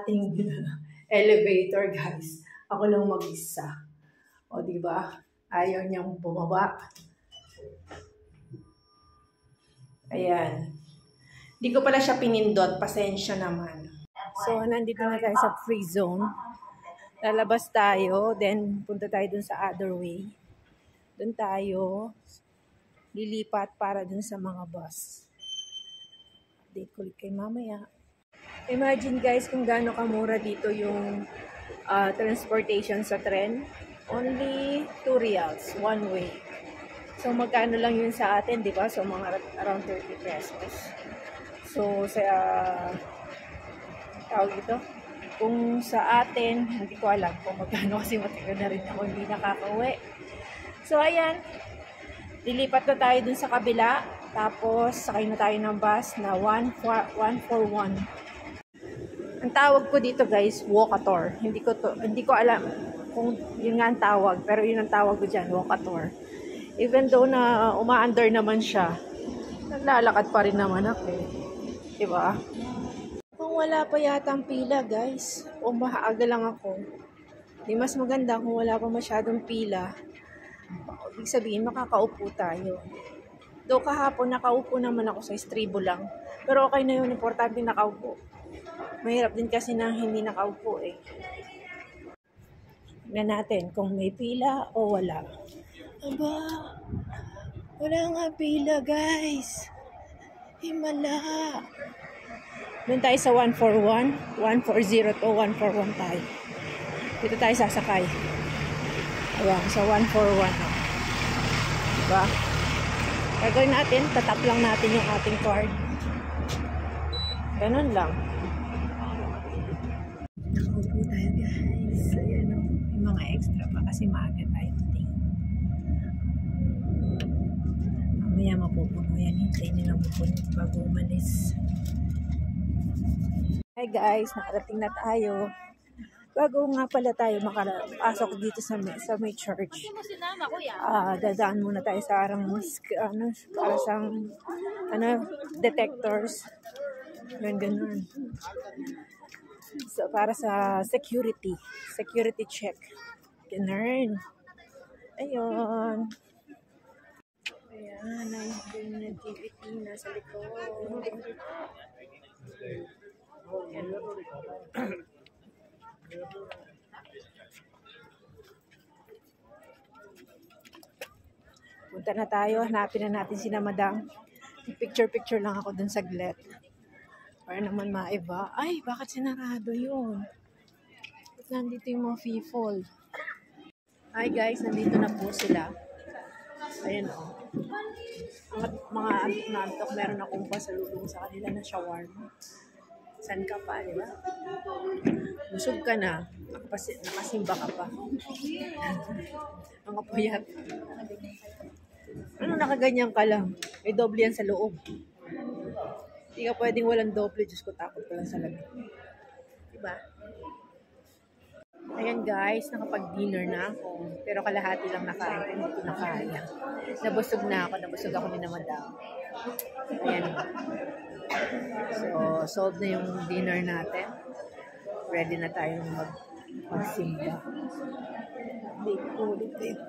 ating elevator, guys. Ako lang mag-isa. O, diba? Ayaw niyang bumaba. Ayan. Hindi ko pala siya pinindot. Pasensya naman. So, nandito na tayo sa free zone. Lalabas tayo. Then, punta tayo dun sa other way. Dun tayo lilipat para dun sa mga bus. Update ko ulit kay mamaya. Imagine guys kung gaano kamura dito yung transportation sa tren. Only 2 reals, one way. So magkano lang yun sa atin, di ba? So mga around 30 pesos. So sa tawag ito, kung sa atin, hindi ko alam kung magkano kasi matagal na rin ako hindi nakakauwi. So ayan, lilipat na tayo dun sa kabila. Tapos sakay na tayo ng bus na 141. Ang tawag ko dito guys, Walkator. Hindi ko alam kung yun nga ang tawag, pero yun ang tawag ko dyan, Walkator. Even though na umaandar naman siya, naglalakad pa rin naman ako. Diba? Kung wala pa yata ang pila guys, o maaga lang ako, di mas maganda kung wala pa masyadong pila. Ibig sabihin, makakaupo tayo. Though kahapon, nakaupo naman ako sa estribo lang. Pero okay na yun, importante nakaupo. Mahirap din kasi na hindi nakaupo eh. Tignan natin kung may pila o wala. Aba, wala nga pila guys. Himala. Doon tayo sa 141, 140 to 141 tayo. Dito tayo sasakay. Ayan, sa 141. Diba? Gagawin natin, tatap lang natin yung ating card. Ganun lang. Nakaupo tayo guys. Ayan o. May mga extra pa kasi maaga tayo today. Mamaya mapupuno yan. Hintayin nyo lang mapuno bago umalis. Hi guys, nakarating na tayo. Bago nga pala tayo makapasok dito sa may church. Dadaan muna tayo sa para sa detectors. Ganun. So, para sa security check. Ganun. Ayun. Ayan, yung activity na sa likod. Punta na tayo, hanapin na natin sina madam. Picture lang ako dun sa glet. Para naman maiba. Ay, bakit sinarado yun? Ba't nandito yung mga people? Hi guys, nandito na po sila. Ayan o. Mga antok, meron akong pasalubong sa kanila na shawarma. San ka pa, di ba? Busog ka na. Nakasimba ka pa. Mga puyat. Ano nakaganyan ka lang? May doble yan sa loob. Hindi ka pwedeng walang doble. Diyos ko, takot ko lang sa lamig. Diba? Ayan guys, nakapag-dinner na ako. Pero kalahati lang nakain. Hindi ko nakaya. Nabusog ako ni na madam. Ayan. So, solved na yung dinner natin. Ready na tayong magsimba. Ulit.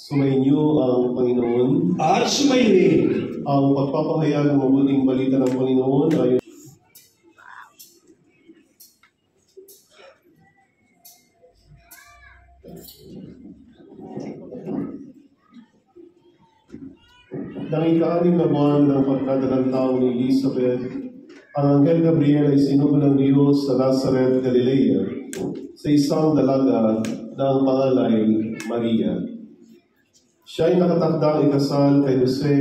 Sumainyo ang Panginoon at sumainyo ang pagpapahayag ng mabuting balita ng Panginoon ayon nang ika-6 na buwan ng pagkadalang taon ni Elizabeth, ang Anghel Gabriel ay sinugo ng Diyos sa Nazareth, Galilea, sa isang dalaga na ang pangalan ay Maria. Siya ay nakatakdang ikasal kay Jose,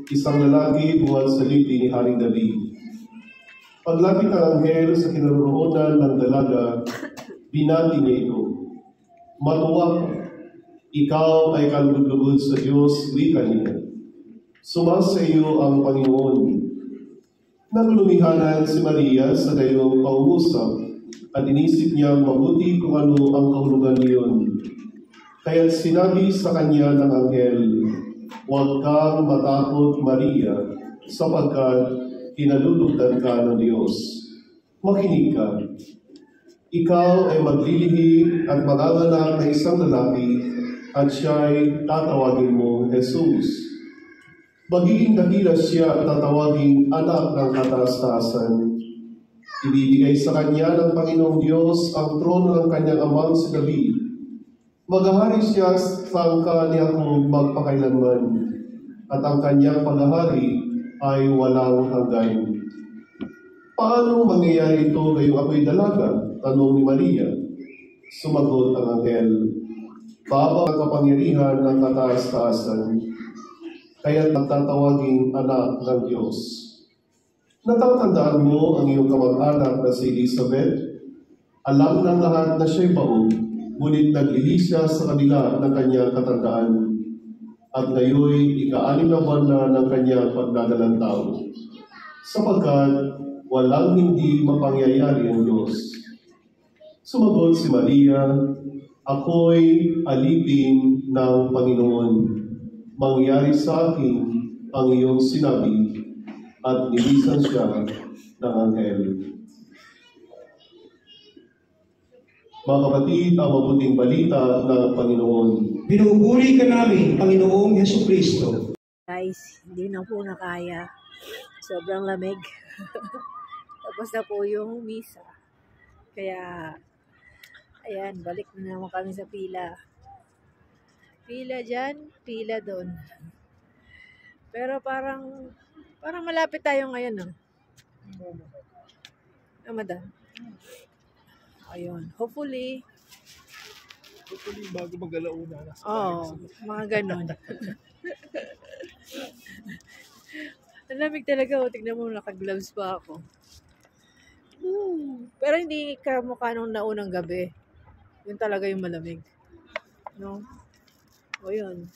isang lalaki buwan sa lipi ni Haring David. Paglapit ng anghel sa kinaroroonan ng dalaga, binati niya ito, "Matuwa ka, ikaw ay kalugod-lugod sa Diyos," wika niya. "Sumasa iyo ang Panginoon." Naglumihanan si Maria sa gayong pangungusap at inisip niya mabuti kung ano ang kahulugan niyon. Kaya sinabi sa kanya ng anghel, "Huwag kang matakot, Maria, sapagkat kinalulugdan ka ng Diyos. Makinig ka. Ikaw ay maglilihi at manganganak ng isang lalaki at siya'y tatawagin mo Jesus. Magiging dakila siya at tatawaging anak ng kataas-taasan. Ibibigay sa kanya ng Panginoong Diyos ang trono ng kanyang amang si David. Maghahari siya sa angka niya kung magpakailanman, at ang kanyang paghahari ay walang hanggan." "Paano mangyayari ito gayong ako'y dalaga?" tanong ni Maria. Sumagot ang anghel, "Baba ang kapangyarihan ng kataas-taasan, kaya tatawaging anak ng Diyos. Natatandaan mo ang iyong kamag-anak na si Elizabeth? Alam ng lahat na siya'y baog, ngunit naglihi siya sa kabila ng kanyang katandaan. At ngayon, ika-6 na buwan na ng kanyang pagdadalang taon, sapagkat walang hindi mapangyayari ang Diyos." Sumagot si Maria, "Ako'y alipin ng Panginoon. Mangyari sa akin ang iyong sinabi," at nilisan siya ng anghel. Mga kapatid, ang mabuting balita ng Panginoon. Pinupuri ka namin, Panginoong Hesukristo. Guys, hindi na po nakaya. Sobrang lamig. Tapos na po yung misa. Kaya, ayan, balik na naman kami sa pila. Pila dyan, pila doon. Pero parang malapit tayo ngayon, no? Madam. Ayun. Hopefully, bago mag-alauna. Mga ganon. Ang lamig talaga. Tignan mo, naka-gloves pa ako. Pero hindi kamukha nung naunang gabi. Yun talaga yung malamig. No? O yun.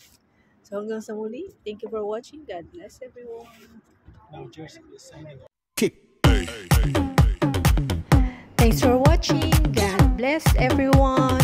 So hanggang sa muli, thank you for watching. God bless everyone. Now Jersey is signing off. Thanks for watching. God bless everyone.